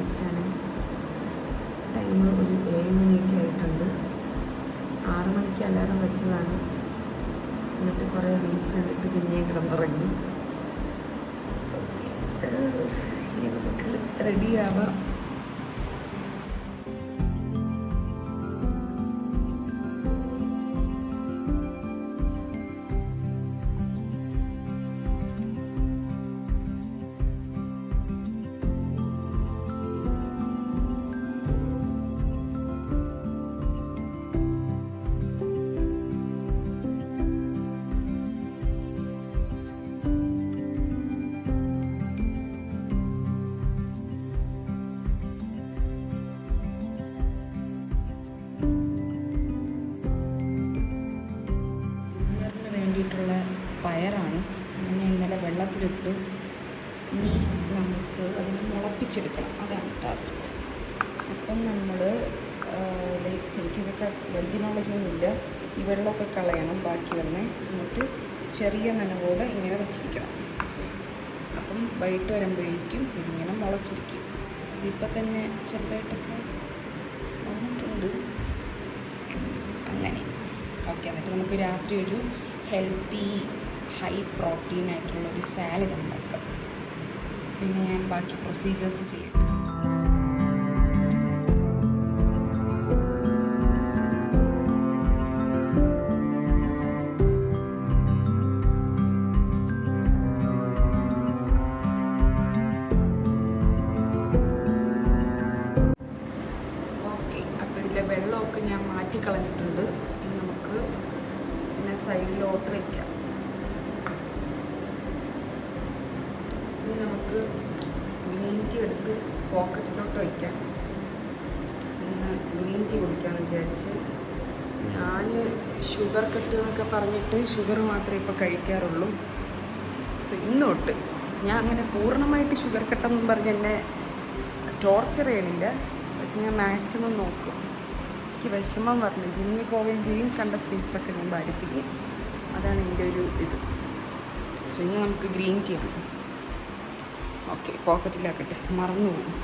Kitchen. Time ഒരു 7 മണിയൊക്കെ ആയിട്ടുണ്ട്. 6 മണിക്ക് അലാറം വെച്ചതാണ്. എന്നിട്ട് കുറേ റീൽസ് കണ്ടിട്ട് പിന്നെയും കിടന്നുറങ്ങി. ഇനി നമുക്ക് റെഡിയാവാം. വേണ്ടിയിട്ടുള്ള പയറാണ്. ഞാൻ ഇന്നലെ വെള്ളത്തിലിട്ട് ഇനി നമുക്ക് അതിനെ മുളപ്പിച്ചെടുക്കണം. അതാണ് ടാസ്ക്. അപ്പം നമ്മൾ എനിക്കിതൊക്കെ വലിയ നോളജൊന്നുമില്ല. ഈ വെള്ളമൊക്കെ കളയണം, ബാക്കി വന്ന് എന്നിട്ട് ചെറിയ നനവോടെ ഇങ്ങനെ വെച്ചിരിക്കണം. അപ്പം വൈകിട്ട് വരുമ്പോഴേക്കും ഇതിങ്ങനെ മുളച്ചിരിക്കും. ഇതിപ്പോൾ തന്നെ ചെറുതായിട്ടൊക്കെ വന്നിട്ടുണ്ട്. അങ്ങനെ ഓക്കെ. എന്നിട്ട് നമുക്ക് രാത്രി ഒരു ഹെൽത്തി ഹൈ പ്രോട്ടീൻ ആയിട്ടുള്ളൊരു സാലഡ് ഉണ്ടാക്കാം. പിന്നെ ഞാൻ ബാക്കി പ്രൊസീജിയേഴ്സ് ചെയ്യട്ടെ. ഓക്കെ, അപ്പോൾ ഇതിലെ വെള്ളമൊക്കെ ഞാൻ മാറ്റിക്കളഞ്ഞിട്ടുണ്ട്. ഇനി നമുക്ക് സൈഡിലോട്ട് വയ്ക്കാം. ഇനി നമുക്ക് ഗ്രീൻ ടീ എടുത്ത് പോക്കറ്റിലോട്ട് വയ്ക്കാം. ഇന്ന് ഗ്രീൻ ടീ കുടിക്കാമെന്ന് വിചാരിച്ച്. ഞാൻ ഷുഗർ കട്ട് എന്നൊക്കെ പറഞ്ഞിട്ട് ഷുഗർ മാത്രമേ ഇപ്പോൾ കഴിക്കാറുള്ളൂ. സോ ഇന്ന് തൊട്ട് ഞാൻ അങ്ങനെ പൂർണ്ണമായിട്ട് ഷുഗർ കട്ടെന്നും പറഞ്ഞ് എന്നെ ടോർച്ചർ ചെയ്യണില്ല. പക്ഷെ ഞാൻ മാക്സിമം നോക്കും. എനിക്ക് വിഷമം പറഞ്ഞു ജിമ്മിൽ പോവുകയും ചെയ്യും, കണ്ട സ്വീറ്റ്സൊക്കെ ഞാൻ വരുത്തിക്കും. അതാണ് എൻ്റെ ഒരു ഇത്. സോ ഇന്ന് നമുക്ക് ഗ്രീൻ ടീ ആണ്. ഓക്കെ, പോക്കറ്റിലാക്കട്ടെ, മറന്നു പോകും.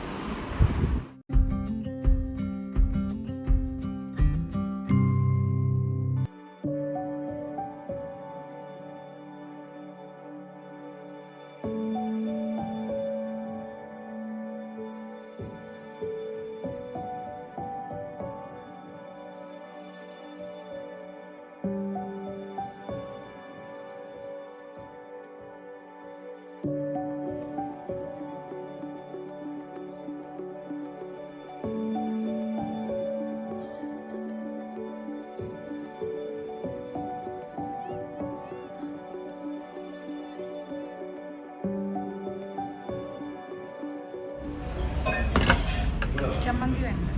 ചമ്മന്തി വേണ്ട.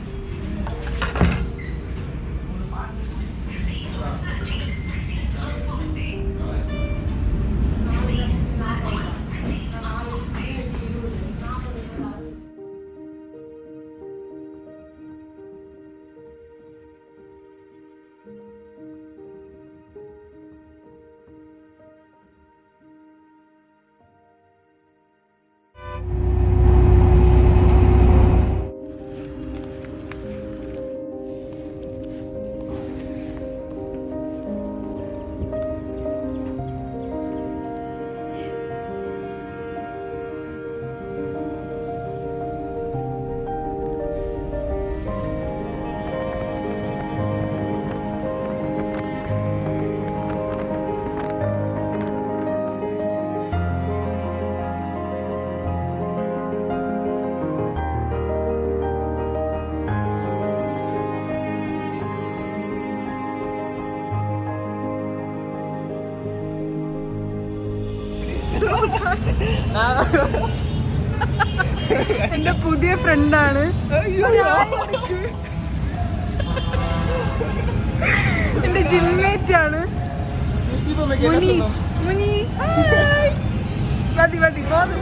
എന്റെ പുതിയ ഫ്രണ്ടാണ്. എന്റെ ജിമ്മേറ്റ് ആണ് മുനീഷ്. മുനി മതി മതി പോന്നു.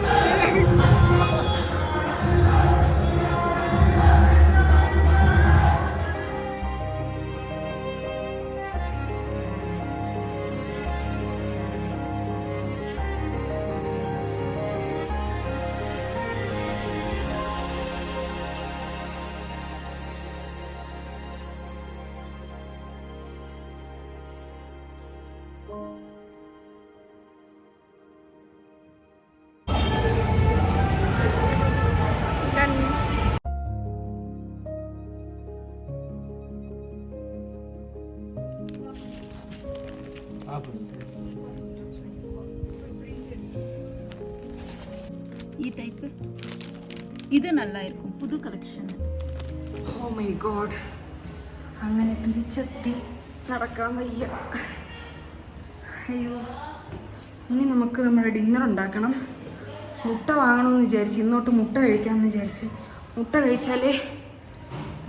ഈ ടൈപ്പ് ഇത് നല്ലായിരിക്കും, പുതു കളക്ഷൻ. ഓ മൈ ഗോഡ്, അങ്ങനെ തിരിച്ചെത്തി, നടക്കാൻ വയ്യ. അയ്യോ, ഇനി നമുക്ക് നമ്മുടെ ഡിന്നർ ഉണ്ടാക്കണം. മുട്ട വാങ്ങണമെന്ന് വിചാരിച്ച്, ഇന്നോട്ട് മുട്ട കഴിക്കാമെന്ന് വിചാരിച്ച്. മുട്ട കഴിച്ചാലേ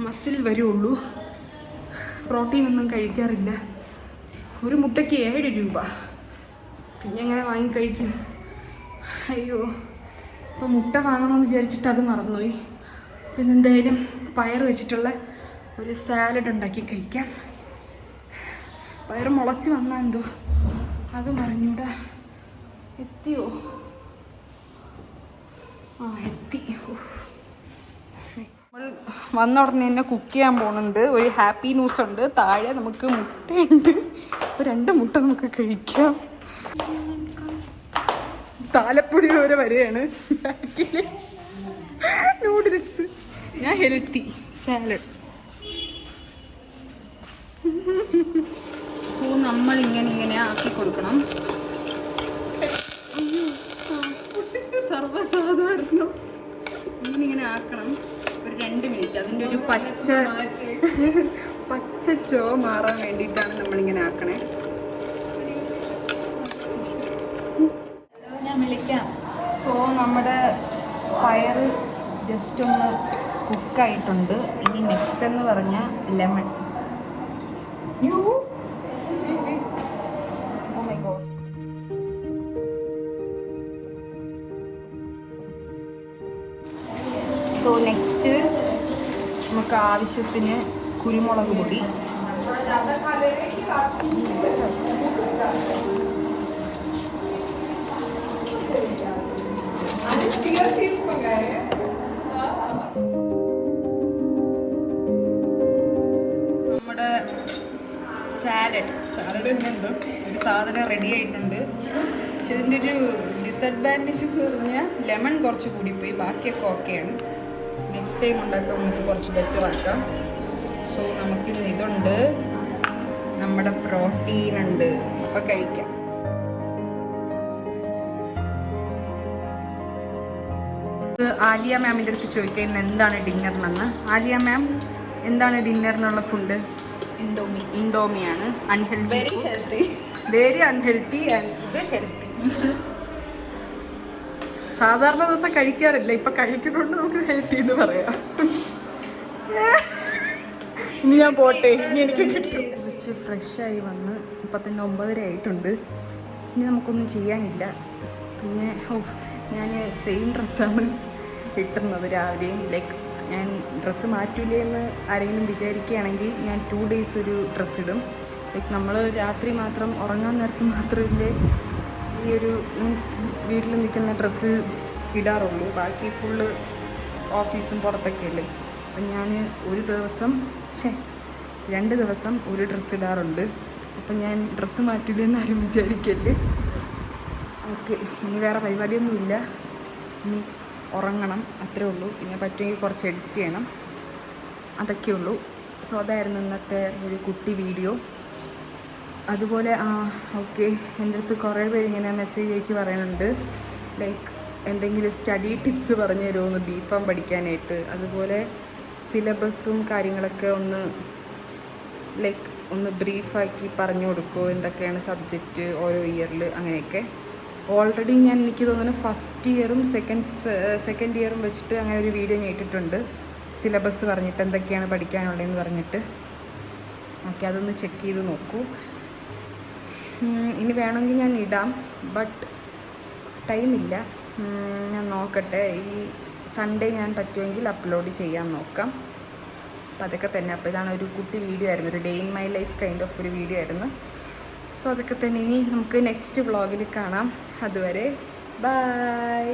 മസിൽ വരുള്ളൂ. പ്രോട്ടീൻ ഒന്നും കഴിക്കാറില്ല. ഒരു മുട്ടയ്ക്ക് 7 രൂപ. പിന്നെ എങ്ങനെ വാങ്ങി കഴിക്കും? അയ്യോ, അപ്പോൾ മുട്ട വാങ്ങണമെന്ന് വിചാരിച്ചിട്ട് അത് മറന്നുപോയി. പിന്നെ എന്തായാലും പയർ വെച്ചിട്ടുള്ള ഒരു സാലഡ് ഉണ്ടാക്കി കഴിക്കാം. പയർ മുളച്ച് വന്നാൽ എന്തോ അതും അറിഞ്ഞൂടാ. എത്തിയോ? ആ, എത്തി. നമ്മൾ വന്ന ഉടനെ തന്നെ കുക്ക് ചെയ്യാൻ പോകുന്നുണ്ട്. ഒരു ഹാപ്പി ന്യൂസ് ഉണ്ട്. താഴെ നമുക്ക് മുട്ടയുണ്ട്. അപ്പോൾ 2 മുട്ട നമുക്ക് കഴിക്കാം. താലപ്പൊടി വരെ വരെയാണ് നൂഡിൽസ്. ഞാൻ ഹെൽത്തി സാലഡ്. സോ നമ്മൾ ഇങ്ങനെ ആക്കി കൊടുക്കണം. സർവ്വസാധാരണം ഇങ്ങനെ ആക്കണം. ഒരു 2 മിനിറ്റ് അതിൻ്റെ ഒരു പച്ച ചോ മാറാൻ വേണ്ടിയിട്ടാണ് നമ്മളിങ്ങനെ ആക്കണേ. സോ നമ്മുടെ പയർ ജസ്റ്റ് ഒന്ന് കുക്കായിട്ടുണ്ട്. ഇനി നെക്സ്റ്റ് എന്ന് പറഞ്ഞാൽ lemon. Oh my God. So next നമുക്ക് ആവശ്യത്തിന് കുരുമുളക് പൊടി. നമ്മുടെ സാലഡ് തന്നെയുണ്ട്. ഒരു സാധനം റെഡി ആയിട്ടുണ്ട്. പക്ഷെ ഇതിൻ്റെ ഒരു ഡിസഡ്വാൻറ്റേജ് എന്ന് പറഞ്ഞാൽ ലെമൺ കുറച്ച് കൂടിപ്പോയി. ബാക്കിയൊക്കെ ഓക്കെയാണ്. നെക്സ്റ്റ് ടൈം ഉണ്ടാക്കാൻ നമുക്ക് കുറച്ച് ബെറ്റർ ആക്കാം. സോ നമുക്കിന്ന് ഇതുണ്ട്, നമ്മുടെ പ്രോട്ടീൻ ഉണ്ട്. അപ്പോൾ കഴിക്കാം. ആലിയ മാമിൻ്റെ അടുത്ത് ചോദിക്കുക ഇന്ന് എന്താണ് ഡിന്നറിനെന്ന്. ആലിയ മാം, എന്താണ് ഡിന്നറിനുള്ള ഫുഡ്? ഇൻഡോമിയാണ്. Unhealthy, very unhealthy and healthy. സാധാരണ ദിവസം കഴിക്കാറില്ല, ഇപ്പൊ കഴിക്കുന്നുണ്ട്. നമുക്ക് ഹെൽത്തി എന്ന് പറയാം. ഇനി ഞാൻ പോട്ടെ, ഇനി എനിക്ക് കിട്ടും. കുറച്ച് ഫ്രഷായി വന്ന് ഇപ്പം തന്നെ 9:30 ആയിട്ടുണ്ട്. ഇനി നമുക്കൊന്നും ചെയ്യാനില്ല. പിന്നെ ഞാൻ സെയിം ഡ്രസ്സാണ് ഇട്ടുന്നത് രാവിലെയും. ലൈക്ക് ഞാൻ ഡ്രസ്സ് മാറ്റൂലേ എന്ന് ആരെങ്കിലും വിചാരിക്കുകയാണെങ്കിൽ ഞാൻ 2 days ഒരു ഡ്രസ്സ് ഇടും. ലൈക്ക് നമ്മൾ രാത്രി മാത്രം ഉറങ്ങാൻ നേരത്ത് മാത്രമല്ലേ ഈ ഒരു മീൻസ് വീട്ടിൽ നിൽക്കുന്ന ഡ്രസ്സ് ഇടാറുള്ളൂ. ബാക്കി ഫുള്ള് ഓഫീസും പുറത്തൊക്കെ അല്ലേ. അപ്പം ഞാൻ ഒരു ദിവസം 2 ദിവസം ഒരു ഡ്രസ്സ് ഇടാറുണ്ട്. അപ്പം ഞാൻ ഡ്രസ്സ് മാറ്റില്ലെന്ന് ആരും വിചാരിക്കല്ലേ. ഓക്കെ, ഇനി വേറെ പരിപാടിയൊന്നുമില്ല. ഇനി ഉറങ്ങണം, അത്രേ ഉള്ളൂ. പിന്നെ പറ്റുമെങ്കിൽ കുറച്ച് എഡിറ്റ് ചെയ്യണം, അതൊക്കെ ഉള്ളൂ. സോ അതായിരുന്നു ഇന്നത്തെ ഒരു കുട്ടി വീഡിയോ. അതുപോലെ ഓക്കെ, എൻ്റെ അടുത്ത് കുറേ പേര് ഇങ്ങനെ മെസ്സേജ് അയച്ച് പറയുന്നുണ്ട് ലൈക്ക് എന്തെങ്കിലും സ്റ്റഡി ടിപ്സ് പറഞ്ഞു തരുമോ ബി.ഫാം പഠിക്കാനായിട്ട്. അതുപോലെ സിലബസും കാര്യങ്ങളൊക്കെ ഒന്ന് ബ്രീഫാക്കി പറഞ്ഞു കൊടുക്കുമോ, എന്തൊക്കെയാണ് സബ്ജക്റ്റ് ഓരോ ഇയറിൽ, അങ്ങനെയൊക്കെ. ഓൾറെഡി എനിക്ക് തോന്നുന്നു ഫസ്റ്റ് ഇയറും സെക്കൻഡ് ഇയറും വെച്ചിട്ട് അങ്ങനെ ഒരു വീഡിയോ ഞാൻ ഇട്ടിട്ടുണ്ട്. സിലബസ് പറഞ്ഞിട്ട് എന്തൊക്കെയാണ് പഠിക്കാനുള്ളതെന്ന് പറഞ്ഞിട്ട്. ഓക്കെ, അതൊന്ന് ചെക്ക് ചെയ്ത് നോക്കൂ. ഇനി വേണമെങ്കിൽ ഞാൻ ഇടാം, ബട്ട് ടൈമില്ല. ഞാൻ നോക്കട്ടെ. ഈ സൺഡേ ഞാൻ പറ്റുമെങ്കിൽ അപ്ലോഡ് ചെയ്യാൻ നോക്കാം. അപ്പോൾ അതൊക്കെ തന്നെ. അപ്പോൾ ഇതാണ് ഒരു കുട്ടി വീഡിയോ ആയിരുന്നു, ഒരു day in my life kind of ഒരു വീഡിയോ ആയിരുന്നു. സോ അതൊക്കെ തന്നെ. ഇനി നമുക്ക് നെക്സ്റ്റ് വ്ളോഗിൽ കാണാം. അതുവരെ ബൈ.